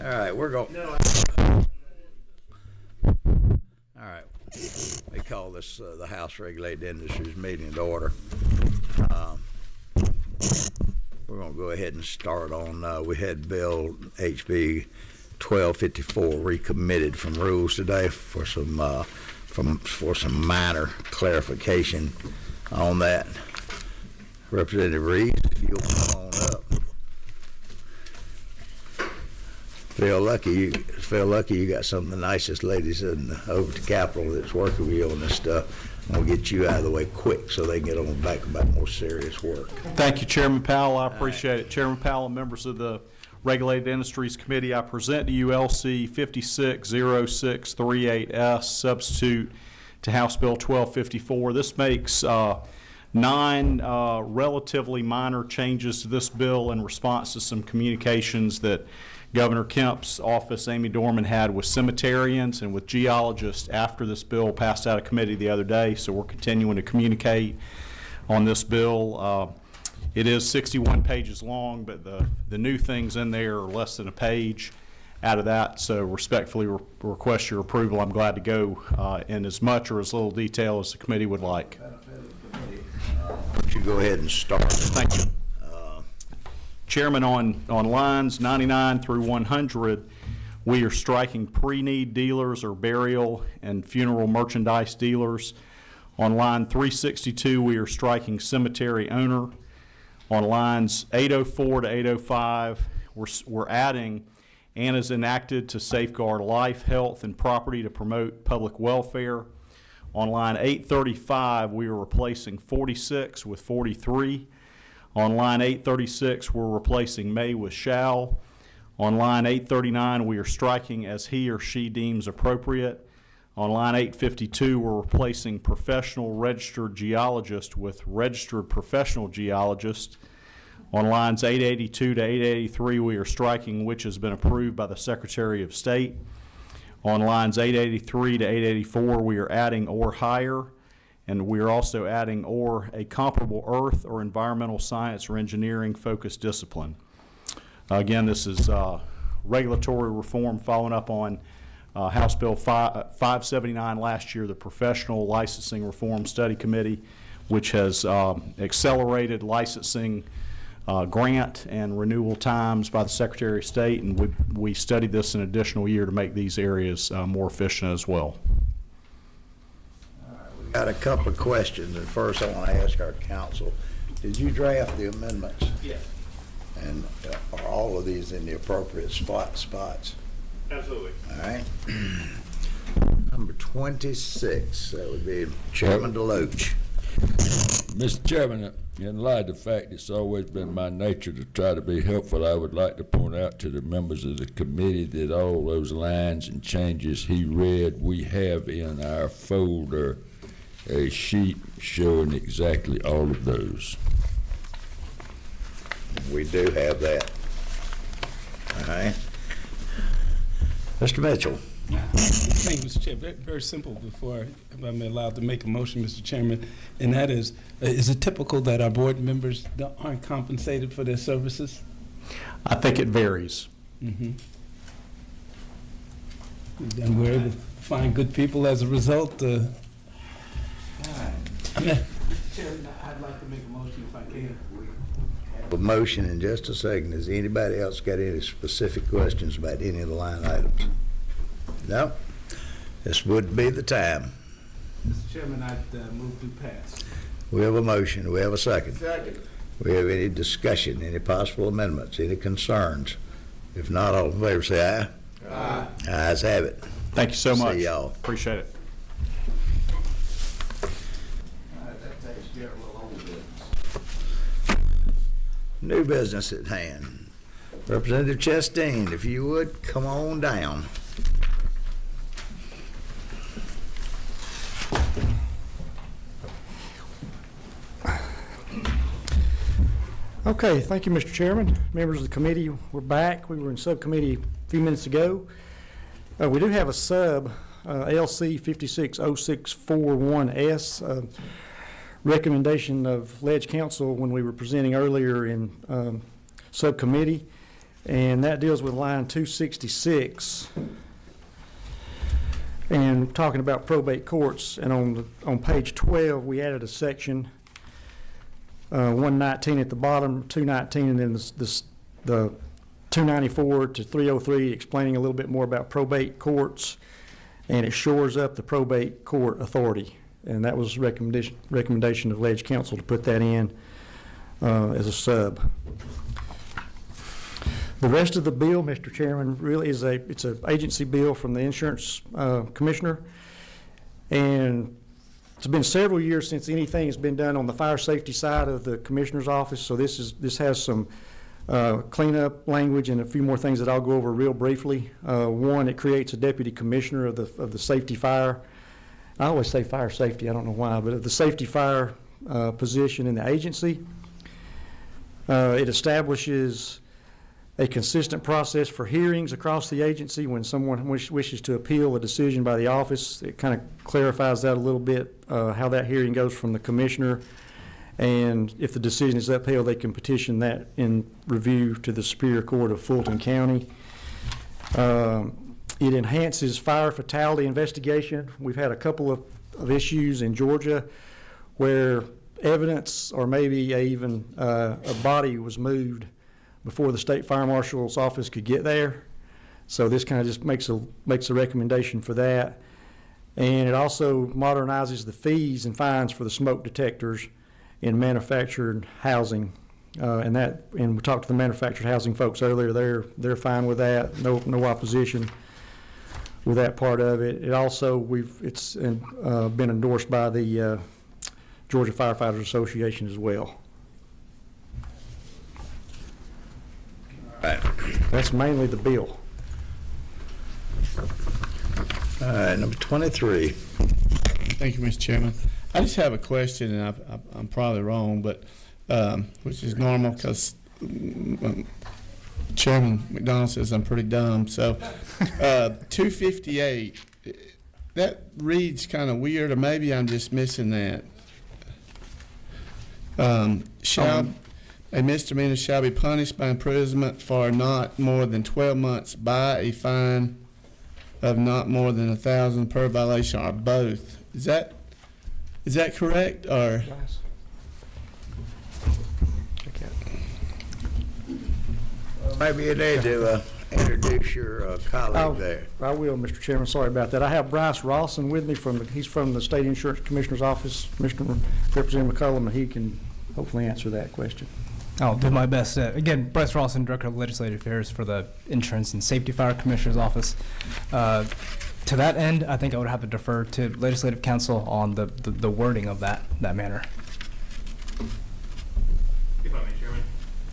All right, we're going. All right, we call this the House Regulated Industries meeting to order. We're going to go ahead and start on. We had Bill HB 1254 recommitted from rules today for some minor clarification on that. Representative Reed, if you'll come on up. Feel lucky you got some of the nicest ladies over at the Capitol that's working with you on this stuff. We'll get you out of the way quick so they can get on back about more serious work. Thank you, Chairman Powell. I appreciate it. Chairman Powell and members of the Regulated Industries Committee, I present to you LC 560638S, substitute to House Bill 1254. This makes 9 relatively minor changes to this bill in response to some communications that Governor Kemp's office, Amy Dorman, had with cemeterians and with geologists after this bill passed out of committee the other day. So we're continuing to communicate on this bill. It is 61 pages long, but the new things in there are less than a page out of that. So respectfully request your approval. I'm glad to go in as much or as little detail as the committee would like. Would you go ahead and start? Thank you. Chairman, on lines 99 through 100, we are striking pre-need dealers or burial and funeral merchandise dealers. On line 362, we are striking cemetery owner. On lines 804 to 805, we're adding and is enacted to safeguard life, health, and property to promote public welfare. On line 835, we are replacing 46 with 43. On line 836, we're replacing may with shall. On line 839, we are striking as he or she deems appropriate. On line 852, we're replacing professional registered geologist with registered professional geologist. On lines 882 to 883, we are striking which has been approved by the Secretary of State. On lines 883 to 884, we are adding or higher. And we are also adding or a comparable earth or environmental science or engineering focused discipline. Again, this is regulatory reform following up on House Bill 579 last year, the Professional Licensing Reform Study Committee, which has accelerated licensing grant and renewal times by the Secretary of State, and we studied this an additional year to make these areas more efficient as well. Got a couple of questions, and first I want to ask our counsel, did you draft the amendments? Yes. And are all of these in the appropriate spots? Absolutely. All right. Number 26, that would be Chairman DeLoach. Mr. Chairman, in light of the fact it's always been my nature to try to be helpful, I would like to point out to the members of the committee that all those lines and changes he read, we have in our folder a sheet showing exactly all of those. We do have that. All right. Mr. Mitchell. Thank you, Mr. Chair. Very simple before, if I'm allowed to make a motion, Mr. Chairman, and that is it typical that our board members aren't compensated for their services? I think it varies. Mm-hmm. And we're able to find good people as a result. Mr. Chairman, I'd like to make a motion if I can. A motion in just a second. Has anybody else got any specific questions about any of the line items? No? This would be the time. Mr. Chairman, I'd move to pass. We have a motion. Do we have a second? Second. We have any discussion, any possible amendments, any concerns? If not, all in favor say aye. Aye. Ayes have it. Thank you so much. See y'all. Appreciate it. New business at hand. Representative Chastain, if you would, come on down. Okay, thank you, Mr. Chairman. Members of the committee, we're back. We were in subcommittee a few minutes ago. We do have a sub, LC 560641S, recommendation of Ledge Council when we were presenting earlier in subcommittee. and that deals with line 266. And talking about probate courts, and on page 12, we added a section, 119 at the bottom, 219, and then the 294 to 303, explaining a little bit more about probate courts, and it shores up the probate court authority. And that was recommendation of Ledge Council to put that in as a sub. The rest of the bill, Mr. Chairman, really is it's an agency bill from the insurance commissioner, and it's been several years since anything has been done on the fire safety side of the commissioner's office. So this has some cleanup language and a few more things that I'll go over real briefly. One, it creates a deputy commissioner of the safety fire. I always say fire safety, I don't know why, but the safety fire position in the agency. It establishes a consistent process for hearings across the agency when someone wishes to appeal a decision by the office. It kind of clarifies that a little bit, how that hearing goes from the commissioner. And if the decision is upheld, they can petition that in review to the Superior Court of Fulton County. It enhances fire fatality investigation. We've had a couple of issues in Georgia where evidence or maybe even a body was moved before the state fire marshal's office could get there. So this kind of just makes a recommendation for that. And it also modernizes the fees and fines for the smoke detectors in manufactured housing. And we talked to the manufactured housing folks earlier. They're fine with that. No opposition with that part of it. It also it's been endorsed by the Georgia Firefighters Association as well. Right. That's mainly the bill. All right, number 23. Thank you, Mr. Chairman. I just have a question, and I'm probably wrong, but which is normal because Chairman McDonald says I'm pretty dumb. So 258, that reads kind of weird, or maybe I'm just missing that. A misdemeanor shall be punished by imprisonment for not more than 12 months by a fine of not more than $1,000 per violation, or both. Is that correct, or? Maybe you need to introduce your colleague there. I will, Mr. Chairman. Sorry about that. I have Bryce Rawson with me he's from the State Insurance Commissioner's Office. Representative McCullum, and he can hopefully answer that question. I'll do my best. Again, Bryce Rawson, Director of Legislative Affairs for the Insurance and Safety Fire Commissioner's Office. To that end, I think I would have to defer to Legislative Counsel on the wording of that manner. If I may, Chairman.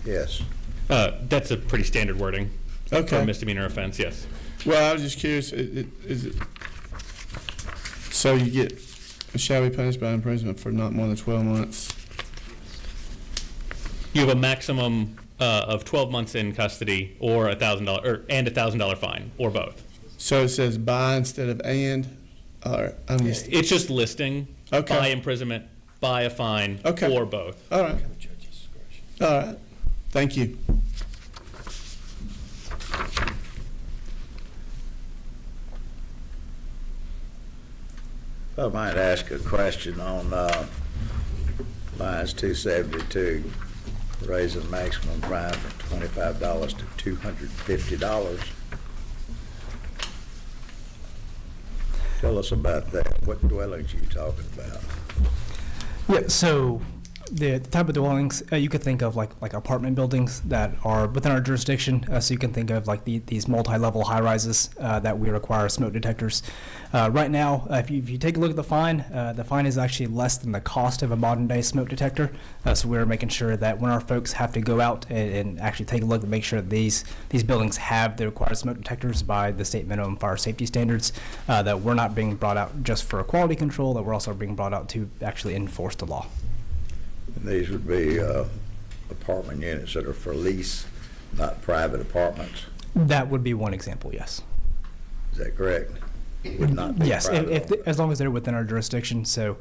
Yes. That's a pretty standard wording for Okay. a misdemeanor offense, yes. Well, I was just curious, is it, so you get, shall be punished by imprisonment for not more than 12 months? You have a maximum of 12 months in custody or $1,000 and $1,000 fine, or both. So it says by instead of and, or I'm just, It's just listing Okay. by imprisonment, by a fine, Okay. or both. all right. All right, thank you. I might ask a question on lines 272, raising maximum fine from $25 to $250. Tell us about that. What dwellings are you talking about? Yeah, so the type of dwellings you could think of like apartment buildings that are within our jurisdiction. So you can think of like these multi-level high-rises that we require smoke detectors. Right now, if you take a look at the fine is actually less than the cost of a modern-day smoke detector. So we're making sure that when our folks have to go out and actually take a look and make sure that these buildings have the required smoke detectors by the state minimum fire safety standards, that we're not being brought out just for quality control, that we're also being brought out to actually enforce the law. And these would be apartment units that are for lease, not private apartments. That would be one example, yes. Is that correct? Would not be Yes, private. as long as they're within our jurisdiction. So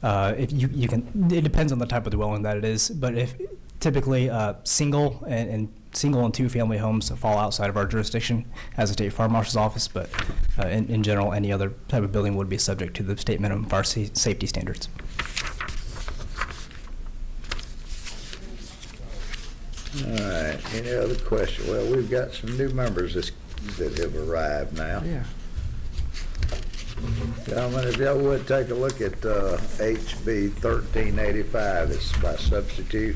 if you can, it depends on the type of dwelling that it is. But if Typically, single and single and two-family homes fall outside of our jurisdiction as a state fire marshal's office, but in general, any other type of building would be subject to the state minimum fire safety standards. All right, any other question? Well, we've got some new members that have arrived now. Yeah. Gentlemen, if y'all would take a look at HB 1385, it's by substitute.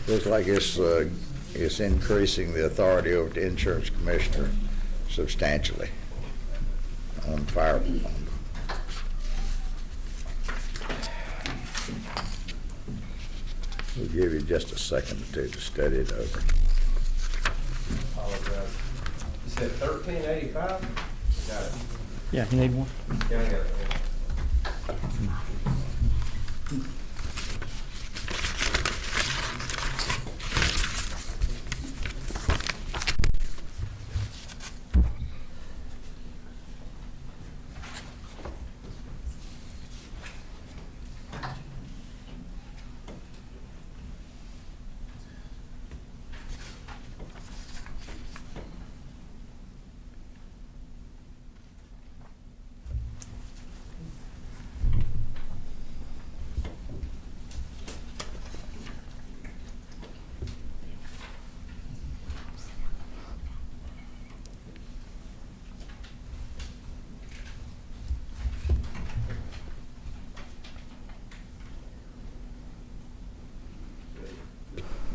Looks like it's increasing the authority over the insurance commissioner substantially on fire. We'll give you just a second or two to study it over. Apologize. You said 1385? Got it. Yeah, you need one? Yeah, I got it.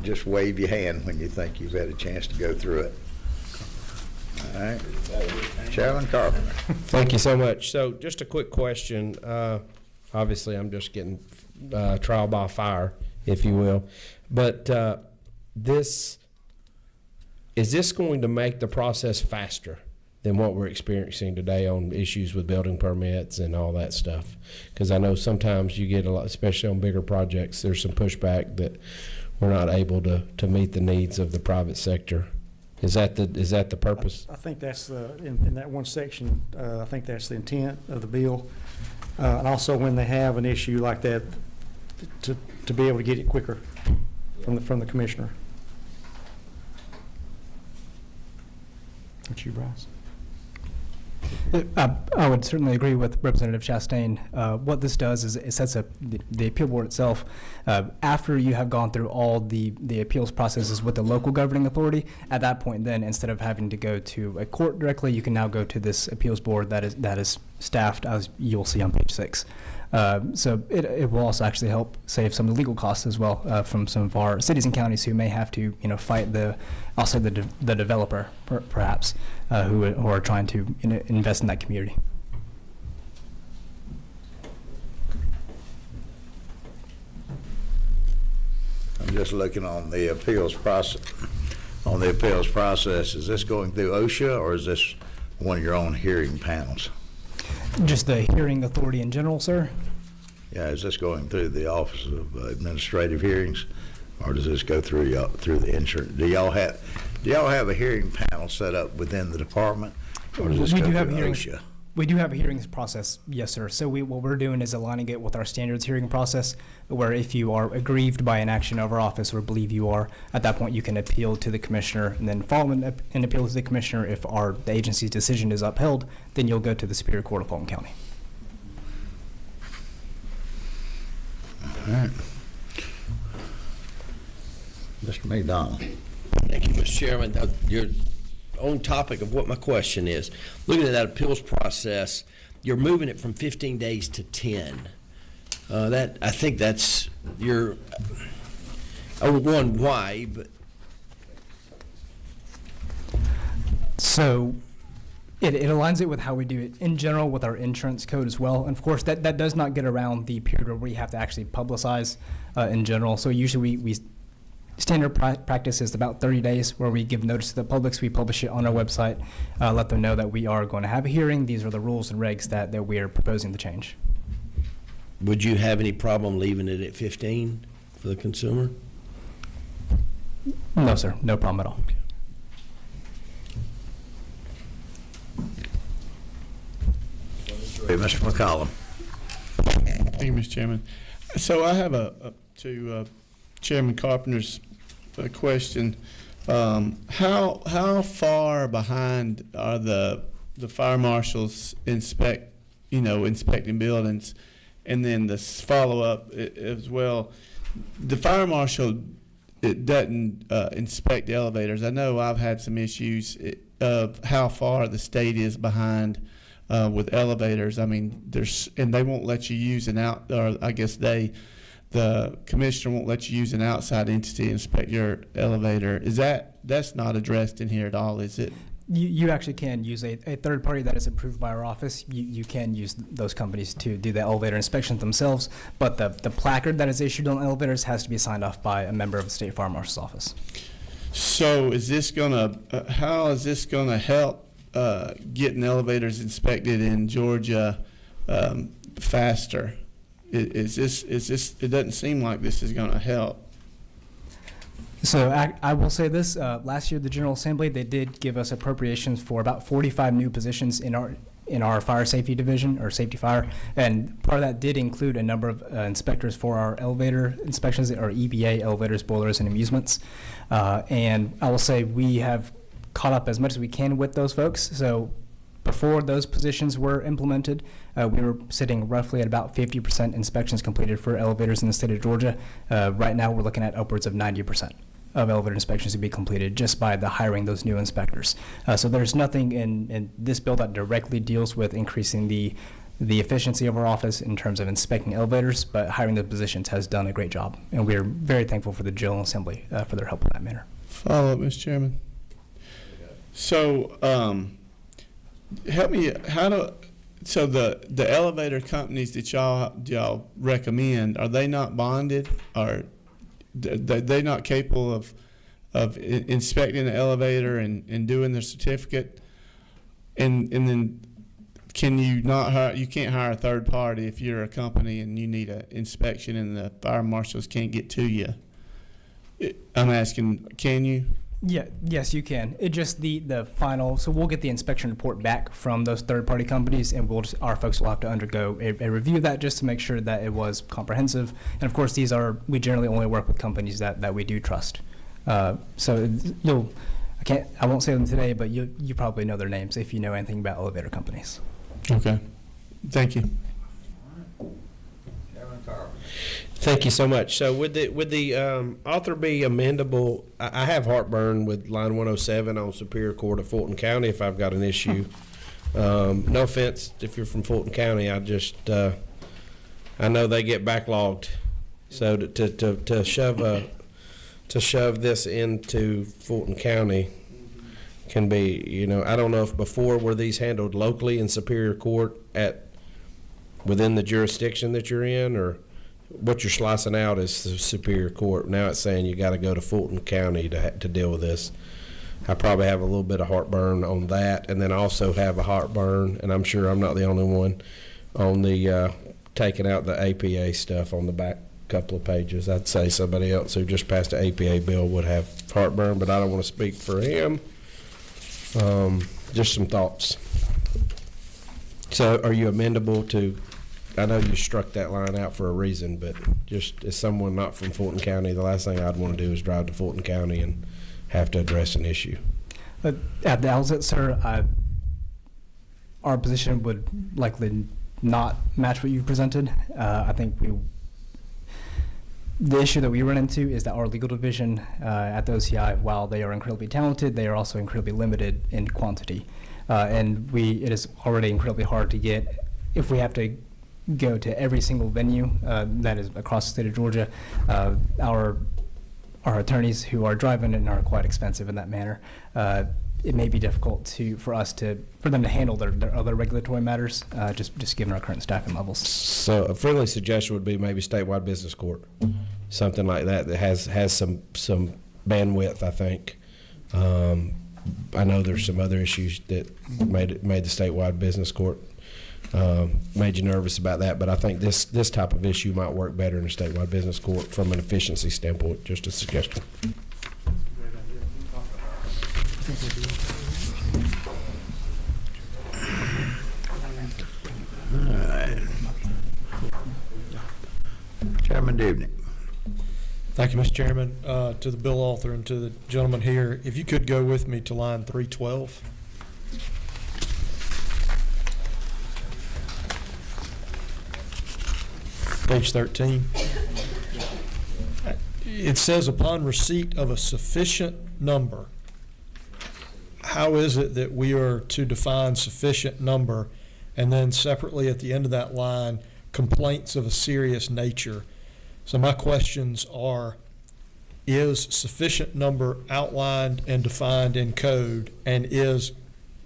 Just wave your hand when you think you've had a chance to go through it. All right. Chairman Carpenter. Thank you so much. So just a quick question. Obviously, I'm just getting trial by fire, if you will. But is this going to make the process faster than what we're experiencing today on issues with building permits and all that stuff? Because I know sometimes you get a lot, especially on bigger projects, there's some pushback that we're not able to meet the needs of the private sector. Is that the purpose? I think that's in that one section, I think that's the intent of the bill. And also when they have an issue like that, to be able to get it quicker from the commissioner. What's you, Bryce? I would certainly agree with Representative Chastain. What this does is it sets up the appeal board itself. After you have gone through all the appeals processes with the local governing authority, at that point then, instead of having to go to a court directly, you can now go to this appeals board that is staffed, as you'll see on page 6. So it will also actually help save some of the legal costs as well from some of our cities and counties who may have to fight the developer perhaps who are trying to invest in that community. I'm just looking on the appeals process. Is this going through OSHA or is this one of your own hearing panels? Just the hearing authority in general, sir? Yeah, is this going through the Office of Administrative Hearings, or does this go through the insurance? Do y'all have a hearing panel set up within the department, or does this go through OSHA? We do have a hearings process, yes, sir. So what we're doing is aligning it with our standards hearing process, where if you are aggrieved by an action of our office or believe you are, at that point you can appeal to the commissioner, and then following an appeal to the commissioner, if the agency's decision is upheld, then you'll go to the Superior Court of Fulton County. All right. Mr. McDonald. Thank you, Mr. Chairman. You're on topic of what my question is. Looking at that appeals process, you're moving it from 15 days to 10. I think that's one, why, but. So it aligns it with how we do it in general with our insurance code as well. And of course, that does not get around the period where we have to actually publicize in general. So usually we standard practice is about 30 days where we give notice to the public. So we publish it on our website, let them know that we are going to have a hearing. These are the rules and regs that we are proposing to change. Would you have any problem leaving it at 15 for the consumer? No, sir. No problem at all. Okay. Hey, Mr. McCollum. Thank you, Mr. Chairman. So I have two Chairman Carpenter's question. How far behind are the fire marshals inspecting buildings? And then the follow-up as well, the fire marshal, it doesn't inspect elevators. I know I've had some issues of how far the state is behind with elevators. I mean, and they won't let you use the commissioner won't let you use an outside entity to inspect your elevator. That's not addressed in here at all, is it? You actually can use a third party that is approved by our office. You can use those companies to do the elevator inspections themselves, but the placard that is issued on elevators has to be signed off by a member of the State Fire Marshal's office. So is this how is this gonna help getting elevators inspected in Georgia faster? Is this, it doesn't seem like this is gonna help. So I will say this, last year, the General Assembly, they did give us appropriations for about 45 new positions in our fire safety division, or safety fire, and part of that did include a number of inspectors for our elevator inspections, or EBA, elevators, boilers, and amusements. And I will say we have caught up as much as we can with those folks. So before those positions were implemented, we were sitting roughly at about 50% inspections completed for elevators in the state of Georgia. Right now, we're looking at upwards of 90% of elevator inspections to be completed just by the hiring those new inspectors. So there's nothing in this bill that directly deals with increasing the efficiency of our office in terms of inspecting elevators, but hiring the positions has done a great job. And we are very thankful for the General Assembly for their help in that manner. Follow up, Mr. Chairman. So, help me, so the elevator companies that y'all recommend, are they not bonded, or they not capable of inspecting the elevator and doing their certificate? And then you can't hire a third party if you're a company and you need an inspection and the fire marshals can't get to you. I'm asking, can you? Yeah, yes, you can. It just the final, so we'll get the inspection report back from those third-party companies, and our folks will have to undergo a review of that just to make sure that it was comprehensive. And of course, we generally only work with companies that we do trust. So I won't say them today, but you probably know their names if you know anything about elevator companies. Okay, thank you. Thank you so much. So would the author be amendable? I have heartburn with line 107 on Superior Court of Fulton County if I've got an issue. No offense if you're from Fulton County. I know they get backlogged. So to shove this into Fulton County can be, I don't know if before were these handled locally in Superior Court within the jurisdiction that you're in, or what you're slicing out is the Superior Court. Now it's saying you got to go to Fulton County to deal with this. I probably have a little bit of heartburn on that, and then I also have a heartburn, and I'm sure I'm not the only one, on the taking out the APA stuff on the back couple of pages. I'd say somebody else who just passed the APA bill would have heartburn, but I don't want to speak for him. Just some thoughts. So are you amendable to, I know you struck that line out for a reason, but just as someone not from Fulton County, the last thing I'd want to do is drive to Fulton County and have to address an issue. At the outset, sir, our position would likely not match what you presented. I think the issue that we run into is that our legal division at the OCI, while they are incredibly talented, they are also incredibly limited in quantity. And it is already incredibly hard to get, if we have to go to every single venue that is across the state of Georgia. Our attorneys who are driving it are quite expensive in that manner. It may be difficult for them to handle their other regulatory matters, just given our current staffing levels. So a friendly suggestion would be maybe statewide business court, something like that has some bandwidth. I think. I know there's some other issues that made the statewide business court. Made you nervous about that, but I think this type of issue might work better in a statewide business court from an efficiency standpoint. Just a suggestion. All right. Chairman Dubnik. Thank you, Mr. Chairman. To the bill author and to the gentleman here, if you could go with me to line 312. Page 13. It says upon receipt of a sufficient number. How is it that we are to define sufficient number and then separately at the end of that line, complaints of a serious nature? So my questions are, is sufficient number outlined and defined in code, and is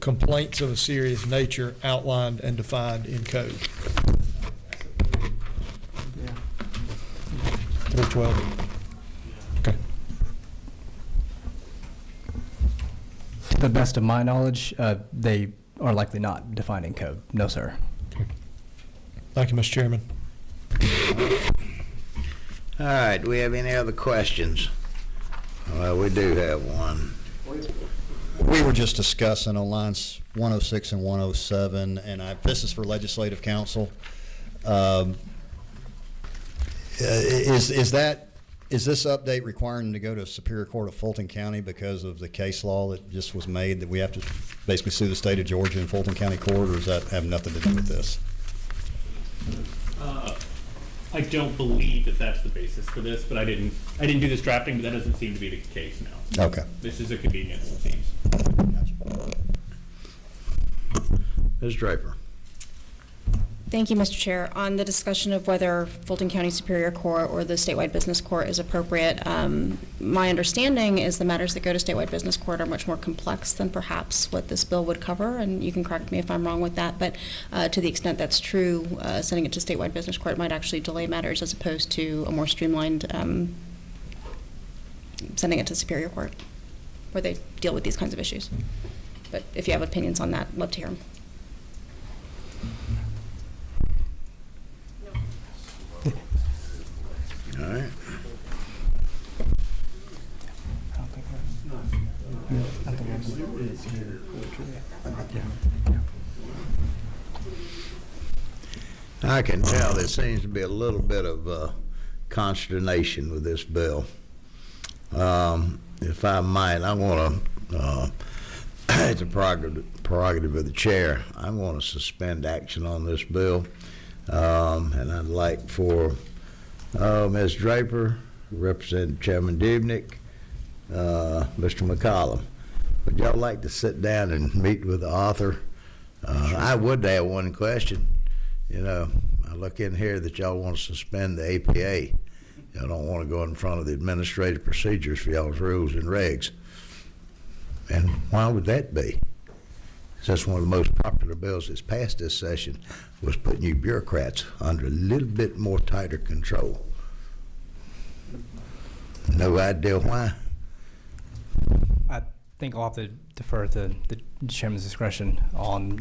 complaints of a serious nature outlined and defined in code? 312. Okay. To the best of my knowledge, they are likely not defined in code. No, sir. Thank you, Mr. Chairman. All right, do we have any other questions? Well, we do have one. We were just discussing on lines 106 and 107, and this is for Legislative Council. Is this update requiring them to go to Superior Court of Fulton County because of the case law that just was made that we have to basically sue the state of Georgia in Fulton County Court, or does that have nothing to do with this? I don't believe that that's the basis for this, but I didn't do this drafting, but that doesn't seem to be the case now. Okay. This is a convenience, it seems. Ms. Draper. Thank you, Mr. Chair. On the discussion of whether Fulton County Superior Court or the statewide business court is appropriate, my understanding is the matters that go to statewide business court are much more complex than perhaps what this bill would cover, and you can correct me if I'm wrong with that, but to the extent that's true, sending it to statewide business court might actually delay matters as opposed to a more streamlined sending it to Superior Court, where they deal with these kinds of issues. But if you have opinions on that, I'd love to hear them. All right. I can tell there seems to be a little bit of consternation with this bill. If I might, I want to, it's a prerogative of the chair, I want to suspend action on this bill. And I'd like for Ms. Draper, Representative Chairman Dubnik, Mr. McCollum, would y'all like to sit down and meet with the author? I would have one question. You know, I look in here that y'all want to suspend the APA. Y'all don't want to go in front of the administrative procedures for y'all's rules and regs. And why would that be? That's one of the most popular bills that's passed this session, was putting you bureaucrats under a little bit more tighter control. No idea why. I think I'll have to defer to the chairman's discretion on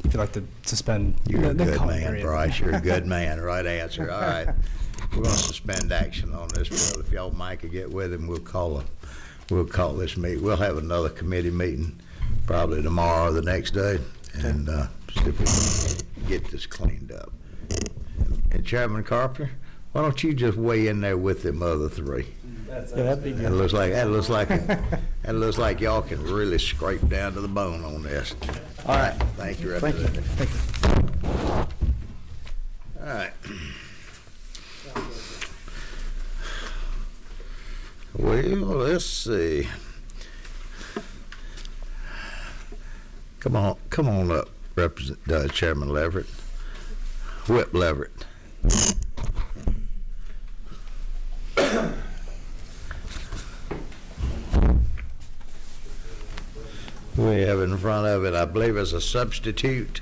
if you'd like to suspend You're a the good comment man, period. Bryce. You're a good man. Right answer. All right. We're going to suspend action on this bill. If y'all Mike could get with him, we'll call this meeting. We'll have another committee meeting probably tomorrow or the next day, and see if we can get this cleaned up. And Chairman Carpenter, why don't you just weigh in there with them other three? Yeah, that'd be good. That looks like y'all can really scrape down to the bone on this. All right, thank you, Representative. Thank you. All right. Well, let's see. Come on up, Chairman Leverett. Whip Leverett. We have in front of it, I believe, as a substitute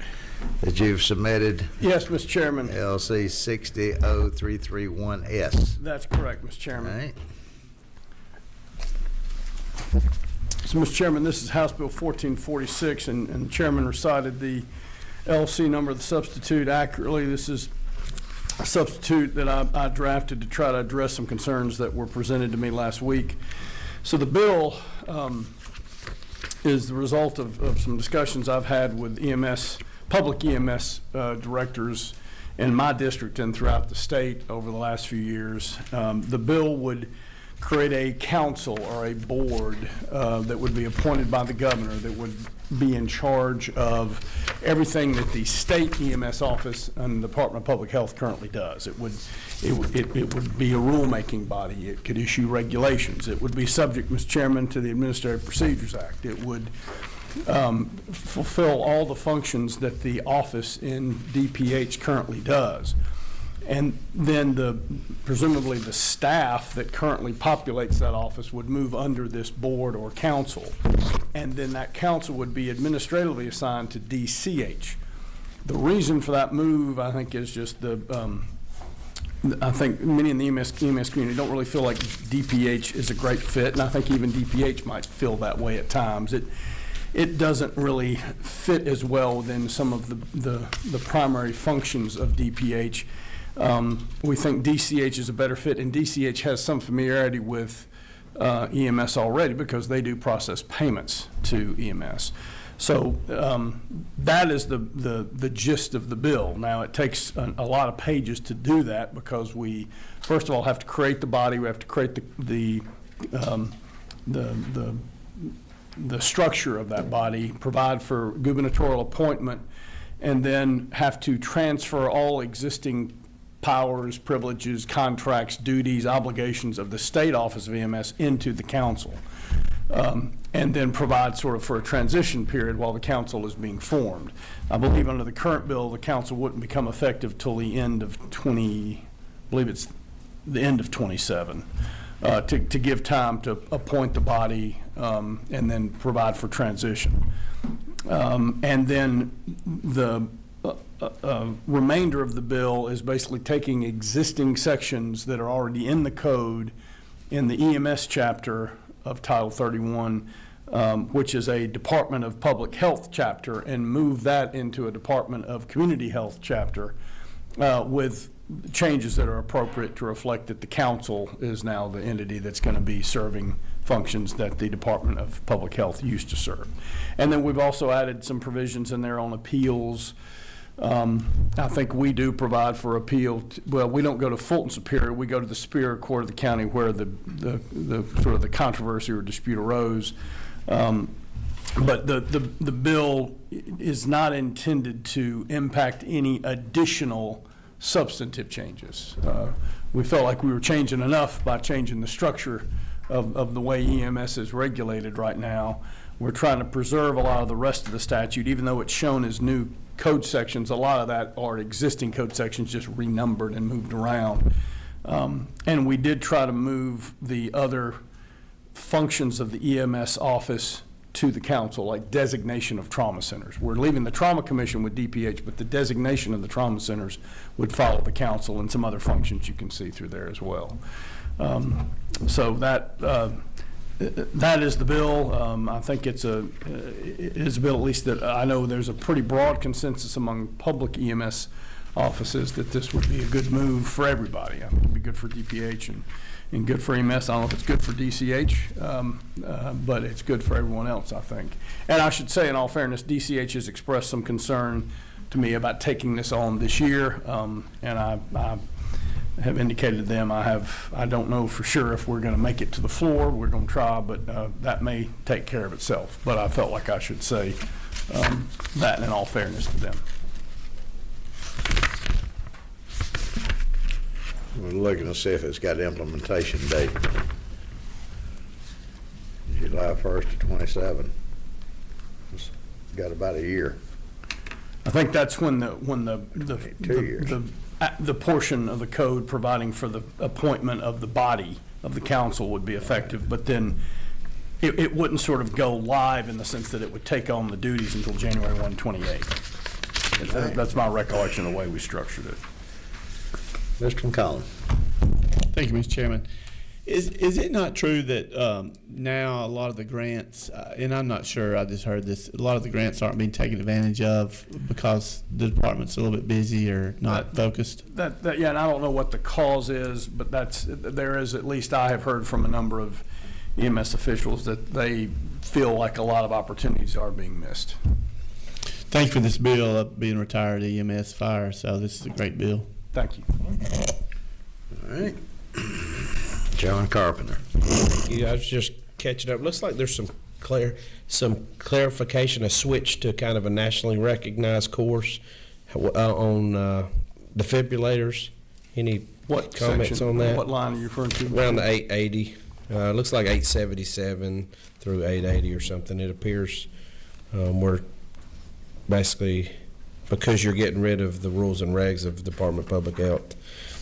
that you've submitted, Yes, Mr. Chairman. LC 60331S. That's correct, Mr. All Chairman. right. So, Mr. Chairman, this is House Bill 1446, and the chairman recited the LC number of the substitute accurately. This is a substitute that I drafted to try to address some concerns that were presented to me last week. So the bill is the result of some discussions I've had with EMS, public EMS directors in my district and throughout the state over the last few years. The bill would create a council or a board that would be appointed by the governor that would be in charge of everything that the state EMS office and the Department of Public Health currently does. It would be a rulemaking body. It could issue regulations. It would be subject, Mr. Chairman, to the Administrative Procedures Act. It would fulfill all the functions that the office in DPH currently does. And then presumably the staff that currently populates that office would move under this board or council. And then that council would be administratively assigned to DCH. The reason for that move, I think, is just I think many in the EMS community don't really feel like DPH is a great fit, and I think even DPH might feel that way at times. It doesn't really fit as well within some of the primary functions of DPH. We think DCH is a better fit, and DCH has some familiarity with EMS already because they do process payments to EMS. So that is the gist of the bill. Now, it takes a lot of pages to do that because we, first of all, have to create the body. We have to create the structure of that body, provide for gubernatorial appointment, and then have to transfer all existing powers, privileges, contracts, duties, obligations of the state office of EMS into the council, and then provide sort of for a transition period while the council is being formed. I believe under the current bill, the council wouldn't become effective till the end of I believe it's the end of 27, to give time to appoint the body and then provide for transition. And then the remainder of the bill is basically taking existing sections that are already in the code in the EMS chapter of Title 31, which is a Department of Public Health chapter, and move that into a Department of Community Health chapter with changes that are appropriate to reflect that the council is now the entity that's going to be serving functions that the Department of Public Health used to serve. And then we've also added some provisions in there on appeals. I think we do provide for appeal. Well, we don't go to Fulton Superior. We go to the Superior Court of the county where the sort of the controversy or dispute arose. But the bill is not intended to impact any additional substantive changes. We felt like we were changing enough by changing the structure of the way EMS is regulated right now. We're trying to preserve a lot of the rest of the statute, even though it's shown as new code sections. A lot of that are existing code sections just renumbered and moved around. And we did try to move the other functions of the EMS office to the council, like designation of trauma centers. We're leaving the Trauma Commission with DPH, but the designation of the trauma centers would follow the council, and some other functions you can see through there as well. So that is the bill. I think it is a bill, at least that I know there's a pretty broad consensus among public EMS offices that this would be a good move for everybody. I mean, it'd be good for DPH and good for EMS. I don't know if it's good for DCH, but it's good for everyone else, I think. And I should say, in all fairness, DCH has expressed some concern to me about taking this on this year, and I have indicated to them I don't know for sure if we're going to make it to the floor. We're going to try, but that may take care of itself. But I felt like I should say that in all fairness to them. We're looking to see if it's got an implementation date. July 1st to 27. It's got about a year. I think that's when the 2 years. The portion of the code providing for the appointment of the body of the council would be effective, but then it wouldn't sort of go live in the sense that it would take on the duties until January 1, 28. That's my recollection of the way we structured it. Mr. McCollum. Thank you, Mr. Chairman. Is it not true that now a lot of the grants, and I'm not sure, I just heard this, a lot of the grants aren't being taken advantage of because the department's a little bit busy or not focused? Yeah, and I don't know what the cause is, but there is, at least I have heard from a number of EMS officials that they feel like a lot of opportunities are being missed. thank you for this bill, being retired EMS fire, so this is a great bill. Thank you. All right. Chairman Carpenter. Yeah, I was just catching up. Looks like there's some clarification, a switch to kind of a nationally recognized course on defibrillators. Any What comments section, on that? what line are you referring to? Around the 880. Looks like 877 through 880 or something. It appears we're basically, because you're getting rid of the rules and regs of the Department of Public Health,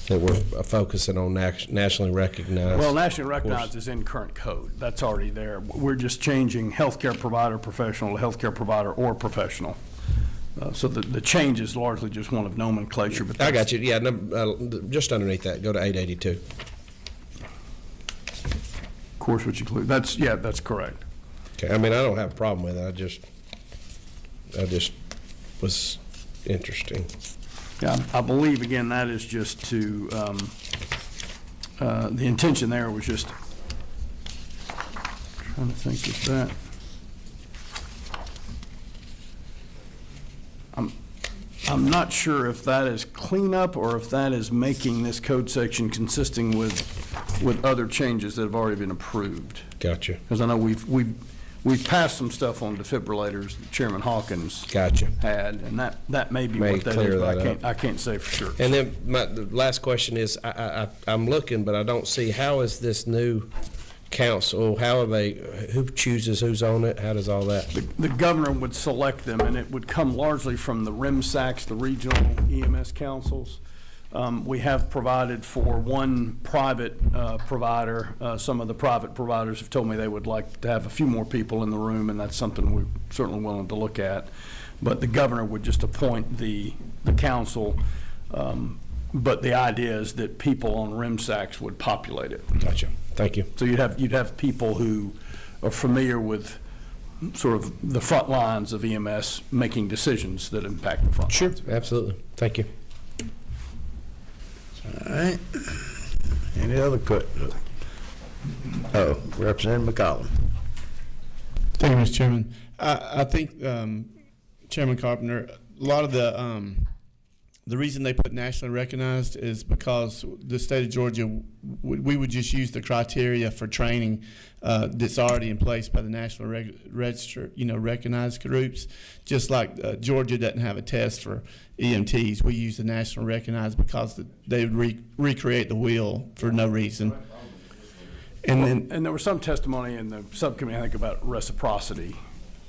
that we're focusing on nationally recognized. Well, nationally recognized course. is in current code. That's already there. We're just changing healthcare provider, professional, to healthcare provider or professional. So the change is largely just one of nomenclature. But I got you. Yeah, just underneath that, go to 882. Course which include, that's correct. Okay, I mean, I don't have a problem with it. I just was interesting. Yeah, I believe, again, that is just to, the intention there was just, trying to think of that. I'm not sure if that is cleanup or if that is making this code section consisting with other changes that have already been approved. Gotcha. Because I know we've passed some stuff on defibrillators that Chairman Hawkins Gotcha. had, and that may be May what that clear is, but that I can't say for sure. And then the last question is, I'm looking, but I don't see, how is this new council, who chooses who's on it? How does all that? The governor would select them, and it would come largely from the RIMSACs, the regional EMS councils. We have provided for one private provider. Some of the private providers have told me they would like to have a few more people in the room, and that's something we're certainly willing to look at. But the governor would just appoint the council. But the idea is that people on RIMSACs would populate it. Gotcha. Thank you. So you'd have people who are familiar with sort of the front lines of EMS making decisions that impact the front Sure, lines. absolutely. Thank you. All right. Any other Representative McCollum. Thank you, Mr. Chairman. I think, Chairman Carpenter, a lot of the reason they put nationally recognized is because the state of Georgia, we would just use the criteria for training that's already in place by the National Register, recognized groups. Just like Georgia doesn't have a test for EMTs, we use the national recognized because they would recreate the wheel for no reason. And there was some testimony in the subcommittee, I think, about reciprocity.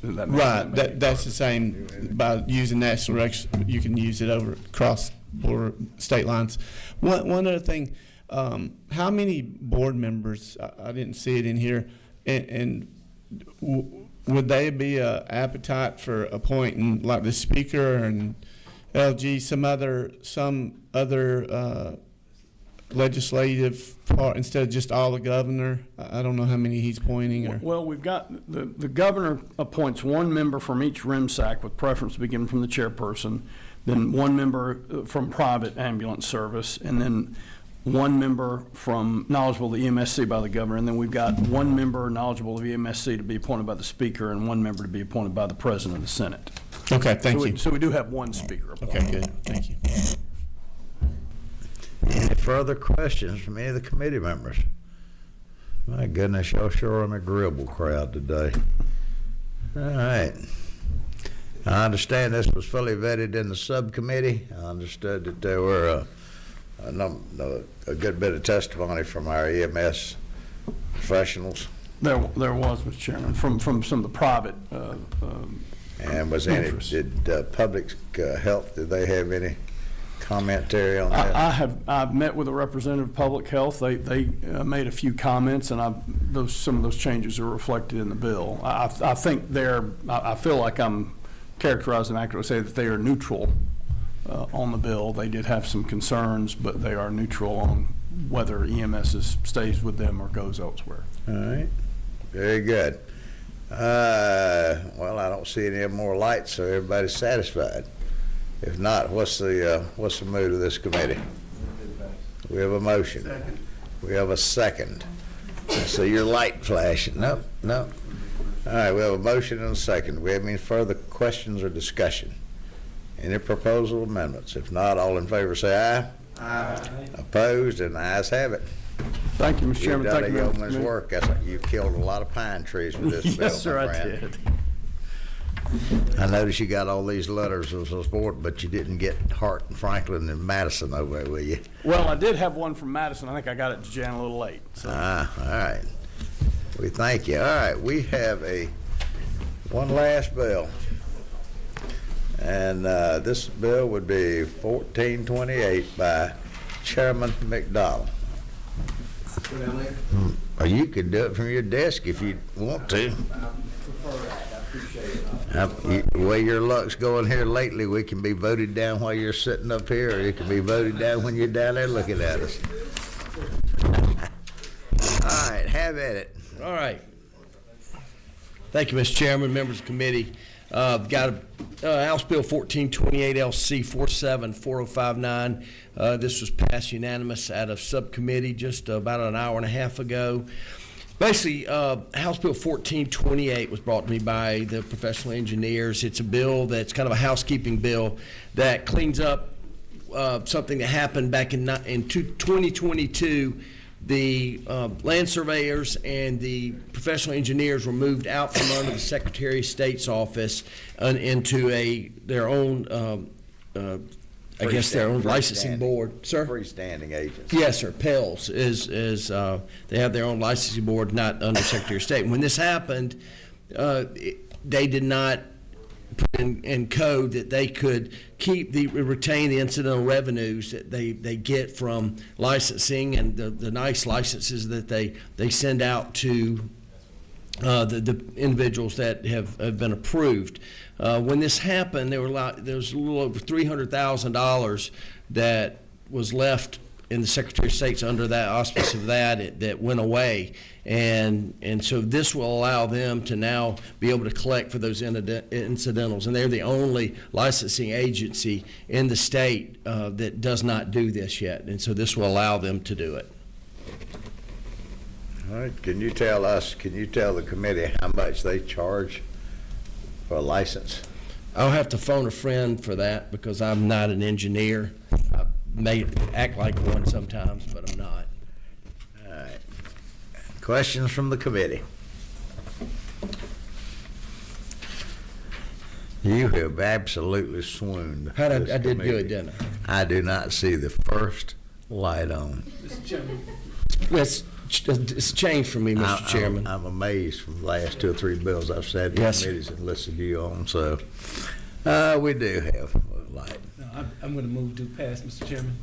That's the same. By using national recs, you can use it over across border state lines. One other thing, how many board members? I didn't see it in here, and would they be an appetite for appointing like the speaker and LG, some other legislative part instead of just all the governor? I don't know how many he's appointing. Or. Well, we've got, the governor appoints one member from each RIMSAC with preference to be given from the chairperson, then one member from private ambulance service, and then one member from knowledgeable of the EMSC by the governor, and then we've got one member knowledgeable of EMSC to be appointed by the speaker and one member to be appointed by the president of the Senate. Okay, thank you. So we do have one speaker appointed. Okay, good. Thank you. Any further questions from any of the committee members? My goodness, y'all sure are an agreeable crowd today. All right. I understand this was fully vetted in the subcommittee. I understood that there were a good bit of testimony from our EMS professionals. There was, Mr. Chairman, from some of the private and was any, did public health, did they have any commentary on that? I've met with a representative of public health. They made a few comments, and some of those changes are reflected in the bill. I think I feel like I'm characterizing accurately, say that they are neutral on the bill. They did have some concerns, but they are neutral on whether EMS stays with them or goes elsewhere. All right, very good. Well, I don't see any more lights, so everybody's satisfied. If not, what's the mood of this committee? We have a motion. Second. We have a second. I see your light flashing. No. All right, we have a motion and a second. Do we have any further questions or discussion? Any proposal amendments? If not, all in favor say aye. Aye. Opposed, and the ayes have it. Thank you, Mr. Chairman. You've Thank done you, a Mr. yeoman's Committee. work. You killed a lot of pine trees with this bill, Yes, sir, my I friend. did. I noticed you got all these letters of support, but you didn't get Hart and Franklin and Madison over there, will you? Well, I did have one from Madison. I think I got it to Jan a little late. So. All right. We thank you. All right, we have one last bill. And this bill would be 1428 by Chairman McDonald. Or you can do it from your desk if you want to. The way your luck's going here lately, we can be voted down while you're sitting up here, or you can be voted down when you're down there looking at us. All right, have at it. All right. Thank you, Mr. Chairman, members of the committee. Got House Bill 1428 LC 474059. This was passed unanimous at a subcommittee just about an hour and a half ago. Basically, House Bill 1428 was brought to me by the professional engineers. It's a bill that's kind of a housekeeping bill that cleans up something that happened back in 2022. The land surveyors and the professional engineers were moved out from under the Secretary of State's office into their own, I guess, their own licensing board. Sir? Freestanding agency. Yes, sir. PELS is they have their own licensing board, not under Secretary of State. When this happened, they did not put in code that they could retain the incidental revenues that they get from licensing and the nice licenses that they send out to the individuals that have been approved. When this happened, there was a little over $300,000 that was left in the Secretary of State's under that auspice of that went away. And so this will allow them to now be able to collect for those incidentals. And they're the only licensing agency in the state that does not do this yet. And so this will allow them to do it. All right, can you tell the committee how much they charge for a license? I'll have to phone a friend for that because I'm not an engineer. I may act like one sometimes, but I'm not. All right. Questions from the committee? You have absolutely swooned. I this did committee. good, didn't I? I do not see the first light on. It's changed for me, Mr. Chairman. I'm amazed from the last 2 or 3 bills I've sat in Yes, committees and listened to you on, so we do have a light. No, I'm going to move to pass, Mr. Chairman.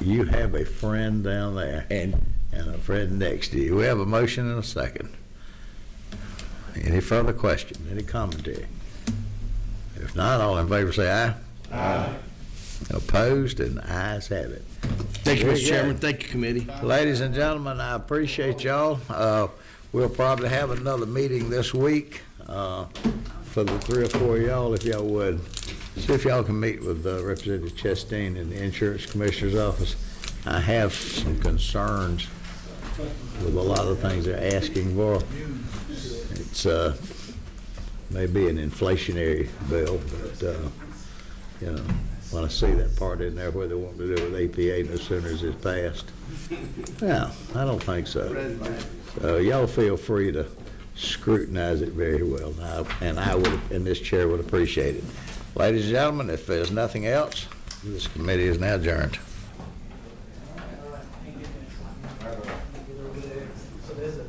You have a friend down there and a friend next to you. We have a motion and a second. Any further question, any commentary? If not, all in favor say aye. Aye. Opposed, and the ayes have it. Thank you, Very Mr. Chairman. good. Thank you, committee. Ladies and gentlemen, I appreciate y'all. We'll probably have another meeting this week for the 3 or 4 of y'all, if y'all would. See if y'all can meet with Representative Chastain in the Insurance Commissioner's office. I have some concerns with a lot of things they're asking for. It's maybe an inflationary bill, but you know, when I see that part in there where they want to do with APA no sooner as it's passed. No, I don't think so. So y'all feel free to scrutinize it very well, and I would, and this chair would appreciate it. Ladies and gentlemen, if there's nothing else, this committee is now adjourned. So there's a